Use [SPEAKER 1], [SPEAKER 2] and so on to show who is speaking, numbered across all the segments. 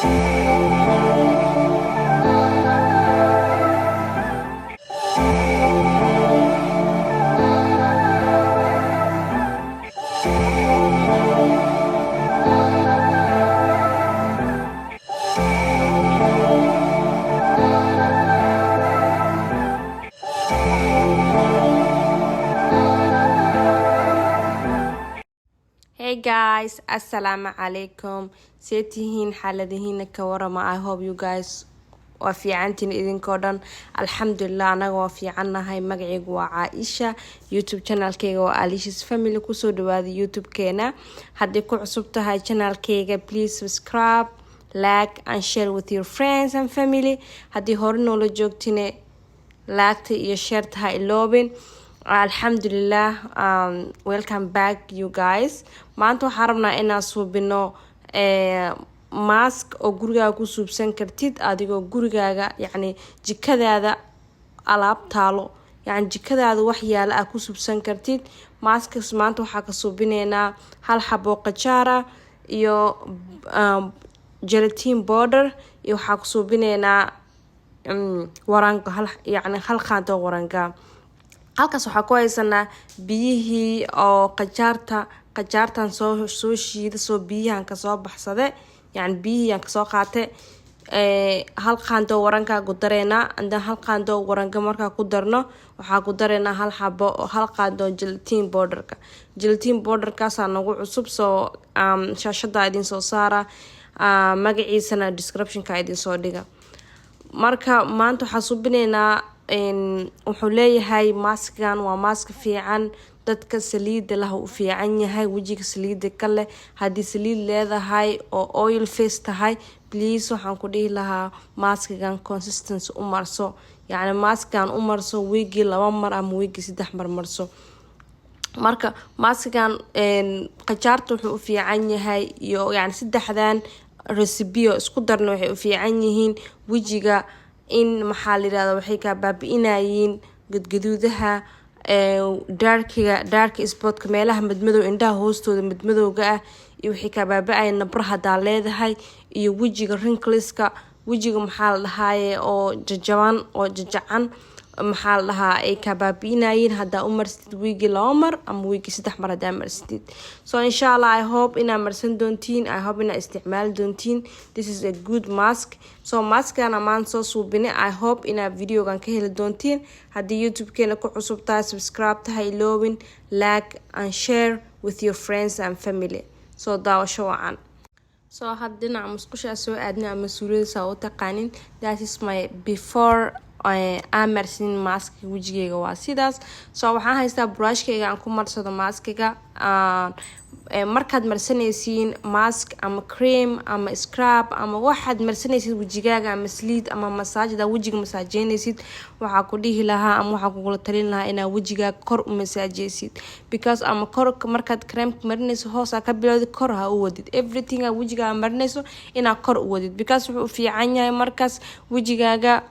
[SPEAKER 1] Hey guys, assalamu alaikum. Seetihiin xaaladihiina ka warama. I hope you guys waa fiicantiin idinkoo dhan. Alxamdulillah anaga waa fiicannahay. Magacaygu waa Caaisha. YouTube channelkayga waa Alicia's Family. Kusoo dhawaada YouTube-keena. Haddii ku cusub tahay channelkayga, please subscribe, like and share with your friends and family. Haddii hore noola joogtine, like iyo share tahay iloobin. Alhamdulillah, welcome back you guys. Maanta waxaan rabnaa inaan suubino mask oo gurigaaga ku suubsan kartid adigoo gurigaaga yacni jikadaada alaab taalo yacni jikadaada wax yaala ah ku suubsan kartid. Maskas maanta waxaa ka suubinaynaa hal xabo qajaara iyo gelatin powder iyo waxaa ku suubinaynaa waranka hal qaado waranka. halkaas waxaa ku haysanaa biyihii oo qajaartan soo shiida soo biyahan ka soo baxsade yani biyihii aan ka soo qaatay hal qaando waranka ku dareena and hal qaando waranka marka ku darno waxaa ku dareena hal xabo hal qaando gelatin powderkaas nagu cusub soo shaashada idin soo saara magaciisana description-ka idin soo dhiga. marka maanta waxaa suubinaynaa wuxuu leeyahay maskan waa mask fiican dadka saliida lah u fiican yahay wajiga saliida kale hadii saliid leedahay oo oil face tahay please waxaan ku dhihi lahaa maskan consistency u marso yani maskan u marso weekly 2 mar ama weekly 3 mar marso. marka maskan qajaarta wuxuu u fiican yahay iyo yani saddexdan recipe isku darna waxay u fiican yihiin wajiga in maxaa la yiraahdaa waxay ka baabi'inayeen gadgaduudaha dark spotka meelaha madmadow indhaha hoostooda madmadowga ah iyo waxay ka baabi'ayeen nabraha leedahay iyo wajiga wrinkleska wajiga maxaa la dhahaye oo jajaban oo jajacan maxaa la dhahaa ay ka baabi'inayeen hadaa u marsid weekly 2 mar ama weekly 3 mar hadaa marsid. so inshallah I hope ina marsan doontiin I hope ina isticmaal doontiin. This is a good mask. so maskan amaan soo suubine I hope ina videogan ka heli doontiin. haddii YouTube-keena ku cusub tahay subscribe tahay iloobin like and share with your friends and family. so daawasho wacan. so haddina musqusha soo aadna ama suurada u taqaanin that is my before marsin mask wajigayga waa sidaas. so waxaan haystaa brushkayga aan ku marsado maskiga markaad marsanaysiin mask ama cream ama scrub ama waxaad marsanaysid wajigaaga ama saliid ama masaajada wajiga masaajeynaysid waxaa ku dhihi lahaa ama waxaa kugula talin lahaa inaa wajigaaga kor u masaajeysid because ama kor markaad cream marinayso hoos ka bilowdi kor ha u wadid everything wajigaaga marinayso inaa kor u wadid because wuxuu fiican yahay markaas wajigaaga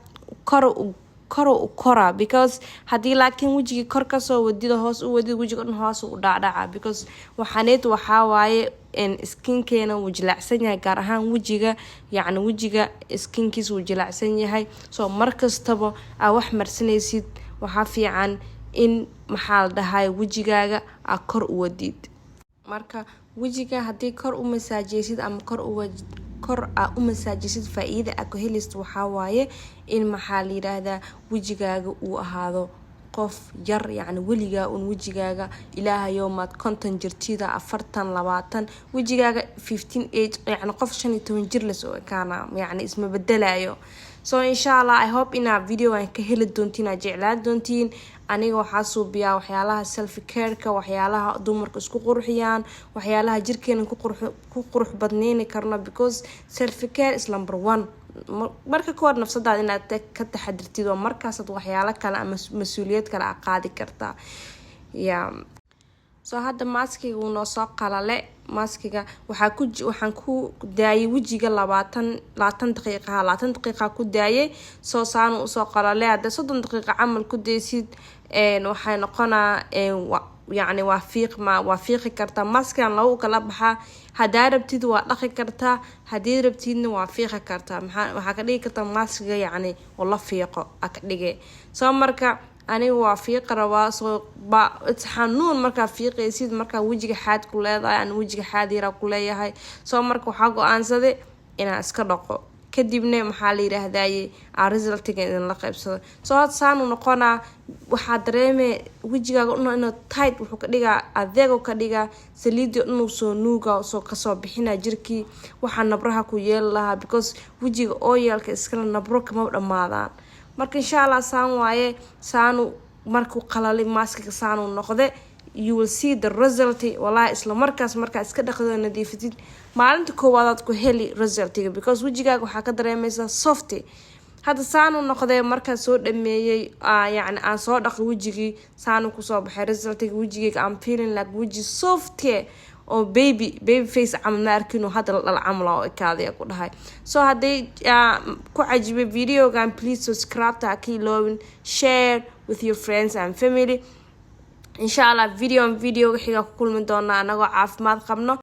[SPEAKER 1] kora because hadii laakiin wajiga kor ka soo wadida hoos u wadid wajiga dhan hoos u dhaadhaca because waxaa waaye skinkeena wuu jilicsan yahay gaar ahaan wajiga yani wajiga skinkiisa wuu jilicsan yahay. so markastaba wax marsanaysid waxaa fiican in maxaa la dhahay wajigaaga kor u wadid. marka wajiga hadii kor u masaajeysid ama kor u masaajisid faa'iido ku helist waxa waaye in maxaa la yiraahdaa wajigaaga uu ahaado qof yar yani waliga wajigaaga ilaahayo maad konton jirtida 40 20 wajigaaga 15 age yani qof 15 jir la soo kaana yani isma bedelayo. so inshallah I hope ina video aan ka heli doontiin jeclaan doontiin. aniga waxaa suubiyaa waxyaalaha self care-ka waxyaalaha dumarka isku qurxiyaan waxyaalaha jirkeena ku qurux badneyn karno because self care is number 1. marka koor nafsadaada inaad ka taxadirtid oo markaas aad waxyaalo kale ama mas'uuliyad kale qaadi kartaa. so hadda maskiga uu noo soo qalale maskiga waxaan ku daayay wajiga 20 daqiiqo ku daayay soo saan u soo qalale hadda 30 daqiiqo camal ku daysid waxay noqonaa يعني وافيق كرتا ماسكان لو كلا بحا هدا ربتيد وادخي كرتا هدي ربتيدنا وافيق كرتا waxaa ka dhigi kartaa maaskiga yani wala fiiqo aka dhige soo marka ani waa fiiq rabaa soo ba xanuun marka fiiqaysid marka wajiga xaad ku leedahay aan wajiga xaad yara ku leeyahay soo marka waxaa go'aansaday inaan iska dhaqo kadibna maxaa la yiraahdaayay resultiga in la qaybsado soo had saanu noqonaa waxa dareemay wajigaaga inuu tight wuxuu ka dhigaa adeego ka dhigaa saliido inuu soo nuuga soo ka soo bixina jirkii waxa nabraha ku yeelaha because wajiga oilka iskala nabro kama dhamaadaan marka insha Allah saan waaye saanu markuu qalali maaskiga saanu noqde you will see the result wallahi isla markaas marka iska dhaqdo nadiifatid maalinta koowaad ku heli resultiga because wajigaaga waxa ka dareemaysaa soft hada saanu noqday marka soo dhameeyay yani aan soo dhaqo wajigii saanu ku soo baxay resultiga wajigayga I'm feeling like waji soft oo baby face amna arkino hada la amla oo kaadiya ku dhahay soo haday ku cajibe videogan please subscribe to Akilowen share with your friends and family inshallah video xiga ku kulmi doona anagoo caafimaad qabno